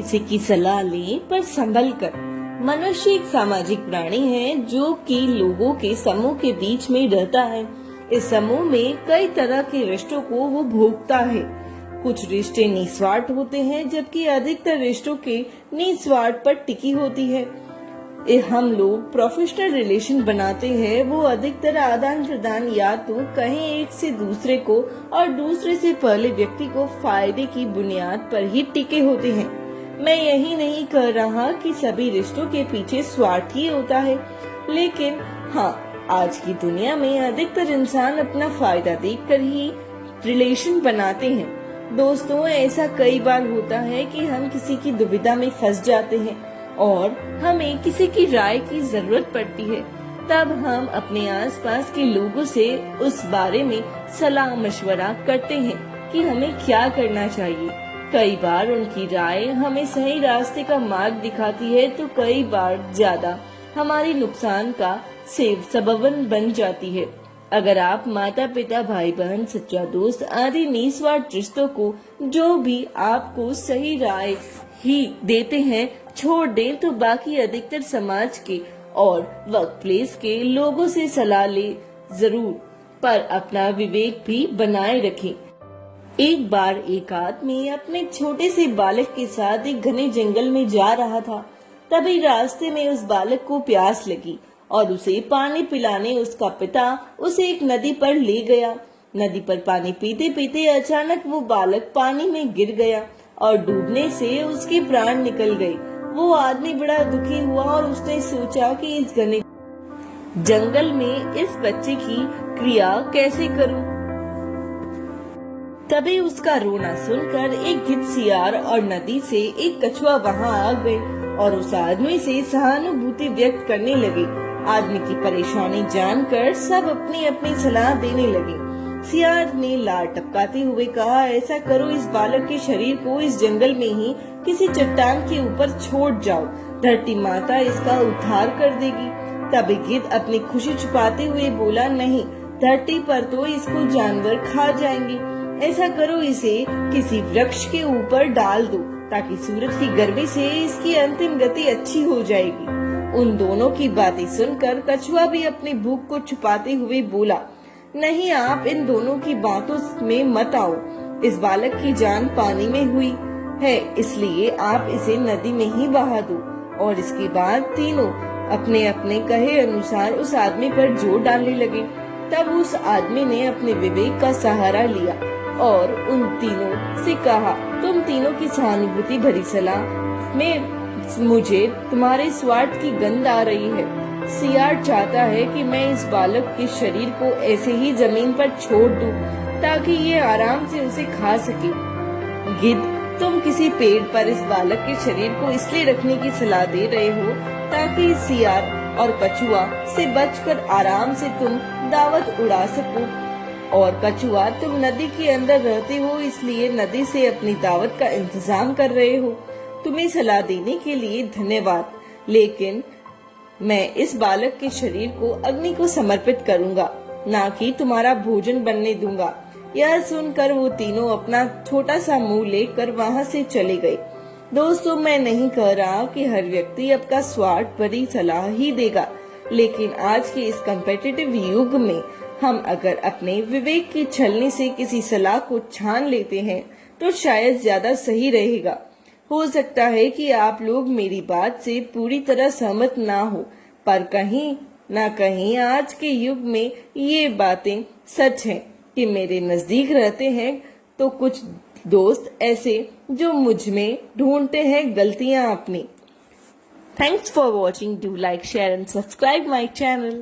किसी की सलाह लें पर संभल कर। मनुष्य एक सामाजिक प्राणी है जो कि लोगों के समूह के बीच में रहता है। इस समूह में कई तरह के रिश्तों को वो भोगता है। कुछ रिश्ते निस्वार्थ होते हैं जबकि अधिकतर रिश्तों के निस्वार्थ पर टिकी होती है। हम लोग प्रोफेशनल रिलेशन बनाते हैं, वो अधिकतर आदान प्रदान या तो कहीं एक से दूसरे को और दूसरे से पहले व्यक्ति को फायदे की बुनियाद पर ही टिके होते हैं। मैं यही नहीं कह रहा कि सभी रिश्तों के पीछे स्वार्थ ही होता है, लेकिन हाँ, आज की दुनिया में अधिकतर इंसान अपना फायदा देखकर ही रिलेशन बनाते हैं। दोस्तों, ऐसा कई बार होता है कि हम किसी की दुविधा में फंस जाते हैं और हमें किसी की राय की जरूरत पड़ती है। तब हम अपने आसपास के लोगों से उस बारे में सलाह मशवरा करते हैं कि हमें क्या करना चाहिए। कई बार उनकी राय हमें सही रास्ते का मार्ग दिखाती है तो कई बार ज्यादा हमारे नुकसान का सबबन बन जाती है। अगर आप माता पिता, भाई बहन, सच्चा दोस्त आदि निस्वार्थ रिश्तों को जो भी आपको सही राय ही देते हैं छोड़ दें तो बाकी अधिकतर समाज के और वर्क प्लेस के लोगों से सलाह ले जरूर, पर अपना विवेक भी बनाए रखें। एक बार एक आदमी अपने छोटे से बालक के साथ एक घने जंगल में जा रहा था। तभी रास्ते में उस बालक को प्यास लगी और उसे पानी पिलाने उसका पिता उसे एक नदी पर ले गया। नदी पर पानी पीते पीते अचानक वो बालक पानी में गिर गया और डूबने से उसके प्राण निकल गए। वो आदमी बड़ा दुखी हुआ और उसने सोचा कि इस घने जंगल में इस बच्चे की क्रिया कैसे करूं। तभी उसका रोना सुनकर एक घितसियार और नदी से एक कछुआ वहां आ गए और उस आदमी से सहानुभूति व्यक्त करने लगे। आदमी की परेशानी जानकर सब अपनी अपनी सलाह देने लगे। सियार ने लार टपकाते हुए कहा, ऐसा करो, इस बालक के शरीर को इस जंगल में ही किसी चट्टान के ऊपर छोड़ जाओ, धरती माता इसका उद्धार कर देगी। तभी गिद्ध अपनी खुशी छुपाते हुए बोला, नहीं, धरती पर तो इसको जानवर खा जाएंगे। ऐसा करो, इसे किसी वृक्ष के ऊपर डाल दो ताकि सूरज की गर्मी से इसकी अंतिम गति अच्छी हो जाएगी। उन दोनों की बातें सुनकर कछुआ भी अपनी भूख को छुपाते हुए बोला, नहीं, आप इन दोनों की बातों में मत आओ। इस बालक की जान पानी में हुई है, इसलिए आप इसे नदी में ही बहा दो। और इसके बाद तीनों अपने अपने कहे अनुसार उस आदमी पर जोर डालने लगे। तब उस आदमी ने अपने विवेक का सहारा लिया और उन तीनों से कहा, तुम तीनों की सहानुभूति भरी सलाह में मुझे तुम्हारे स्वार्थ की गंध आ रही है। सियार चाहता है कि मैं इस बालक के शरीर को ऐसे ही जमीन पर छोड़ दूं ताकि ये आराम से उसे खा सके। गिद्ध, तुम किसी पेड़ पर इस बालक के शरीर को इसलिए रखने की सलाह दे रहे हो ताकि सियार और कछुआ से बचकर आराम से तुम दावत उड़ा सको। और कछुआ, तुम नदी के अंदर रहते हो इसलिए नदी से अपनी दावत का इंतजाम कर रहे हो। तुम्हें सलाह देने के लिए धन्यवाद, लेकिन मैं इस बालक के शरीर को अग्नि को समर्पित करूंगा, ना कि तुम्हारा भोजन बनने दूंगा। यह सुनकर वो तीनों अपना छोटा सा मुंह लेकर वहां से चले गए। दोस्तों, मैं नहीं कह रहा कि हर व्यक्ति आपका स्वार्थ भरी सलाह ही देगा, लेकिन आज के इस कम्पिटिटिव युग में हम अगर अपने विवेक की छलनी से किसी सलाह को छान लेते हैं तो शायद ज्यादा सही रहेगा। हो सकता है कि आप लोग मेरी बात से पूरी तरह सहमत ना हो, पर कहीं ना कहीं आज के युग में ये बातें सच हैं कि मेरे नजदीक रहते हैं तो कुछ दोस्त ऐसे जो मुझ में ढूंढते हैं गलतियां अपनी। Thanks for watching. Do like, share and subscribe my channel.